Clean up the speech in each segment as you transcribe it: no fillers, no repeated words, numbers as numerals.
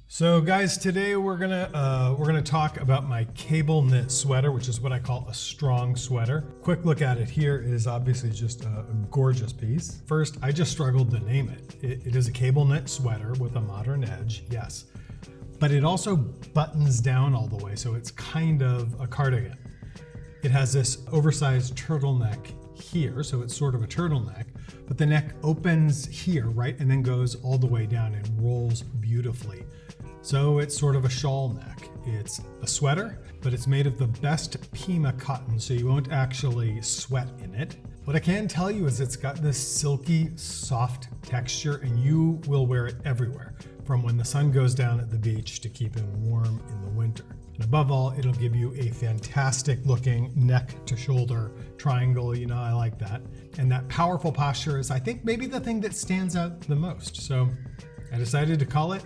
So guys, today we're gonna talk about my cable knit sweater, which is what I call a strong sweater. Quick look at it here. It is obviously just a gorgeous piece. First, I just struggled to name it. It is a cable knit sweater with a modern edge, yes. But it also buttons down all the way, so it's kind of a cardigan. It has this oversized turtleneck here, so it's sort of a turtleneck, but the neck opens here, right, and then goes all the way down and rolls beautifully. So it's sort of a shawl neck. It's a sweater, but it's made of the best Pima cotton, so you won't actually sweat in it. What I can tell you is it's got this silky, soft texture, and you will wear it everywhere, from when the sun goes down at the beach to keeping warm in the winter. And above all, it'll give you a fantastic looking neck to shoulder triangle. You know, I like that. And that powerful posture is, I think, maybe the thing that stands out the most. So I decided to call it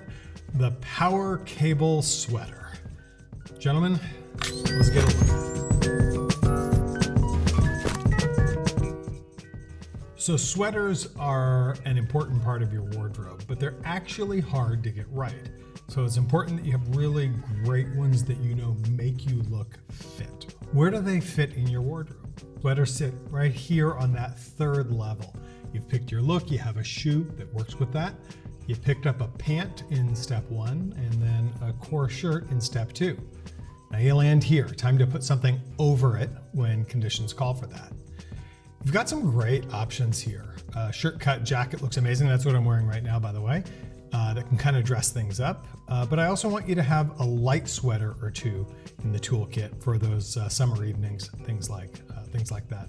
the Power Cable Sweater. Gentlemen, let's get a look. So sweaters are an important part of your wardrobe, but they're actually hard to get right. So it's important that you have really great ones that you know make you look fit. Where do they fit in your wardrobe? Sweaters sit right here on that third level. You've picked your look, you have a shoe that works with that. You picked up a pant in step 1 and then a core shirt in step 2. Now you land here, time to put something over it when conditions call for that. You've got some great options here. Shirt cut jacket looks amazing. That's what I'm wearing right now, by the way. That can kind of dress things up. But I also want you to have a light sweater or two in the toolkit for those summer evenings, things like that.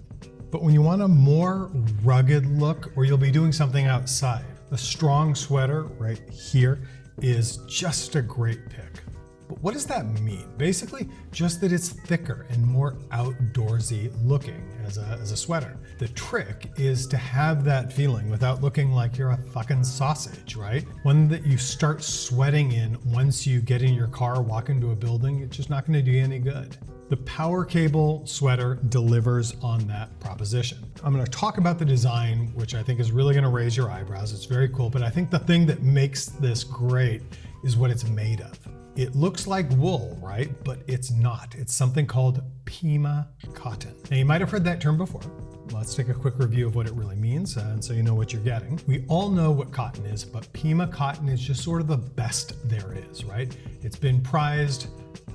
But when you want a more rugged look, or you'll be doing something outside, the strong sweater right here is just a great pick. But what does that mean? Basically, just that it's thicker and more outdoorsy looking as a sweater. The trick is to have that feeling without looking like you're a fucking sausage, right? One that you start sweating in once you get in your car, walk into a building, it's just not gonna do you any good. The Power Cable Sweater delivers on that proposition. I'm gonna talk about the design, which I think is really gonna raise your eyebrows. It's very cool, but I think the thing that makes this great is what it's made of. It looks like wool, right? But it's not. It's something called Pima cotton. Now you might have heard that term before. Let's take a quick review of what it really means, and so you know what you're getting. We all know what cotton is, but Pima cotton is just sort of the best there is, right? It's been prized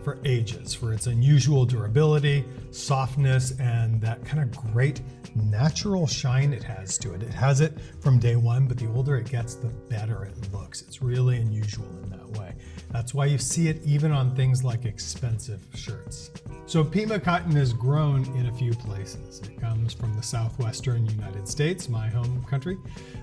for ages for its unusual durability, softness, and that kind of great natural shine it has to it. It has it from day one, but the older it gets, the better it looks. It's really unusual in that way. That's why you see it even on things like expensive shirts. So Pima cotton is grown in a few places. It comes from the southwestern United States, my home country.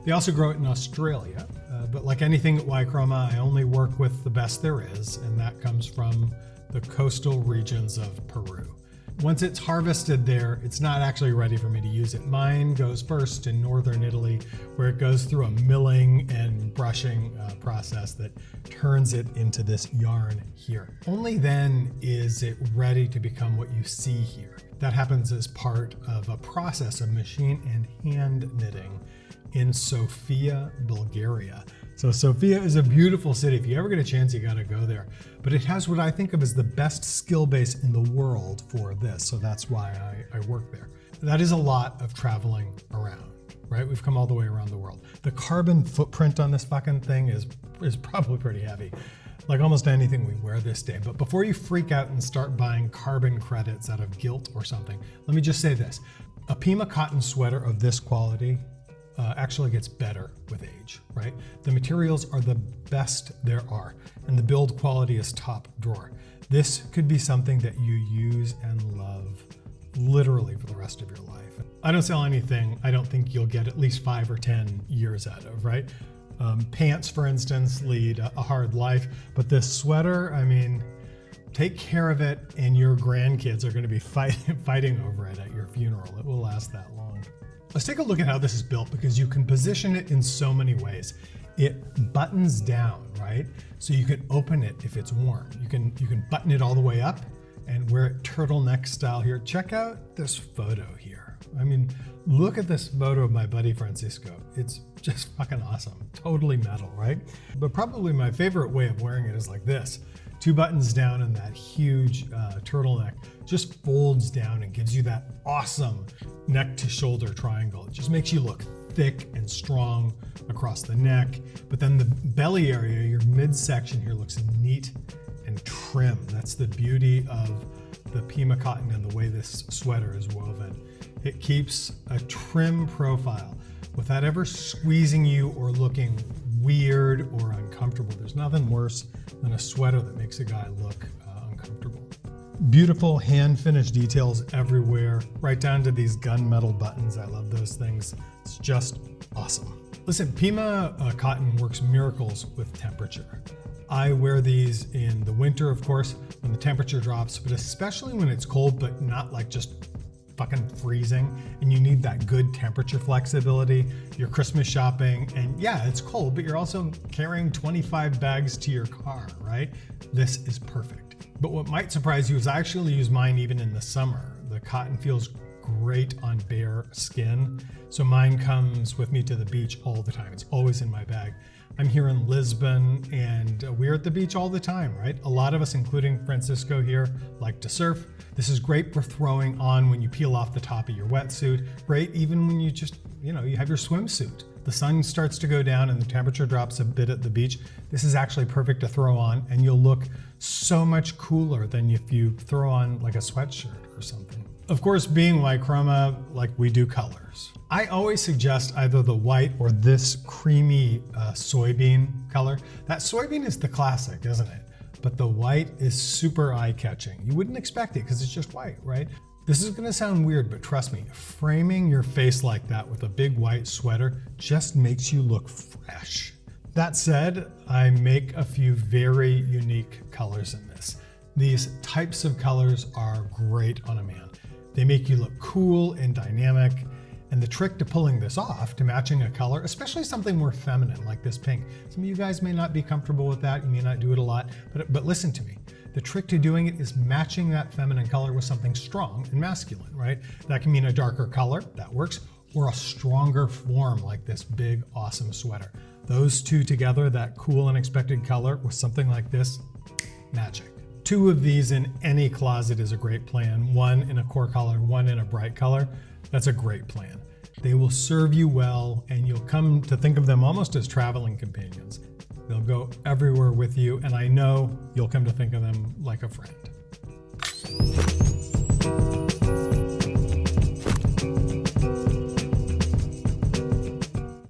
They also grow it in Australia, but like anything at Y.Chroma, I only work with the best there is, and that comes from the coastal regions of Peru. Once it's harvested there, it's not actually ready for me to use it. Mine goes first in northern Italy, where it goes through a milling and brushing process that turns it into this yarn here. Only then is it ready to become what you see here. That happens as part of a process of machine and hand knitting in Sofia, Bulgaria. So Sofia is a beautiful city. If you ever get a chance, you gotta go there. But it has what I think of as the best skill base in the world for this. So that's why I work there. That is a lot of traveling around, right? We've come all the way around the world. The carbon footprint on this fucking thing is probably pretty heavy, like almost anything we wear this day. But before you freak out and start buying carbon credits out of guilt or something, let me just say this. A Pima cotton sweater of this quality actually gets better with age, right? The materials are the best there are, and the build quality is top drawer. This could be something that you use and love literally for the rest of your life. I don't sell anything I don't think you'll get at least 5 or 10 years out of, right? Pants, for instance, lead a hard life, but this sweater, I mean, take care of it and your grandkids are gonna be fighting over it at your funeral. It will last that long. Let's take a look at how this is built, because you can position it in so many ways. It buttons down, right? So you can open it if it's warm. You can button it all the way up and wear it turtleneck style here. Check out this photo here. I mean, look at this photo of my buddy Francisco. It's just fucking awesome. Totally metal, right? But probably my favorite way of wearing it is like this. 2 buttons down and that huge turtleneck just folds down and gives you that awesome neck to shoulder triangle. It just makes you look thick and strong across the neck. But then the belly area, your midsection here, looks neat and trim. That's the beauty of the Pima cotton and the way this sweater is woven. It keeps a trim profile without ever squeezing you or looking weird or uncomfortable. There's nothing worse than a sweater that makes a guy look uncomfortable. Beautiful hand finished details everywhere, right down to these gunmetal buttons. I love those things. It's just awesome. Listen, Pima cotton works miracles with temperature. I wear these in the winter, of course, when the temperature drops, but especially when it's cold, but not like just fucking freezing, and you need that good temperature flexibility. You're Christmas shopping, and yeah, it's cold, but you're also carrying 25 bags to your car, right? This is perfect. But what might surprise you is I actually use mine even in the summer. The cotton feels great on bare skin, so mine comes with me to the beach all the time. It's always in my bag. I'm here in Lisbon, and we're at the beach all the time, right? A lot of us, including Francisco here, like to surf. This is great for throwing on when you peel off the top of your wetsuit. Great even when you just, you have your swimsuit. The sun starts to go down and the temperature drops a bit at the beach. This is actually perfect to throw on, and you'll look so much cooler than if you throw on like a sweatshirt or something. Of course, being Y.Chroma, like, we do colors. I always suggest either the white or this creamy soybean color. That soybean is the classic, isn't it? But the white is super eye-catching. You wouldn't expect it because it's just white, right? This is gonna sound weird, but trust me, framing your face like that with a big white sweater just makes you look fresh. That said, I make a few very unique colors in this. These types of colors are great on a man. They make you look cool and dynamic. And the trick to pulling this off, to matching a color, especially something more feminine like this pink. Some of you guys may not be comfortable with that. You may not do it a lot, but listen to me. The trick to doing it is matching that feminine color with something strong and masculine, right? That can mean a darker color, that works, or a stronger form like this big, awesome sweater. Those two together, that cool, unexpected color with something like this, magic. 2 of these in any closet is a great plan. 1 in a core color, 1 in a bright color. That's a great plan. They will serve you well, and you'll come to think of them almost as traveling companions. They'll go everywhere with you, and I know you'll come to think of them like a friend.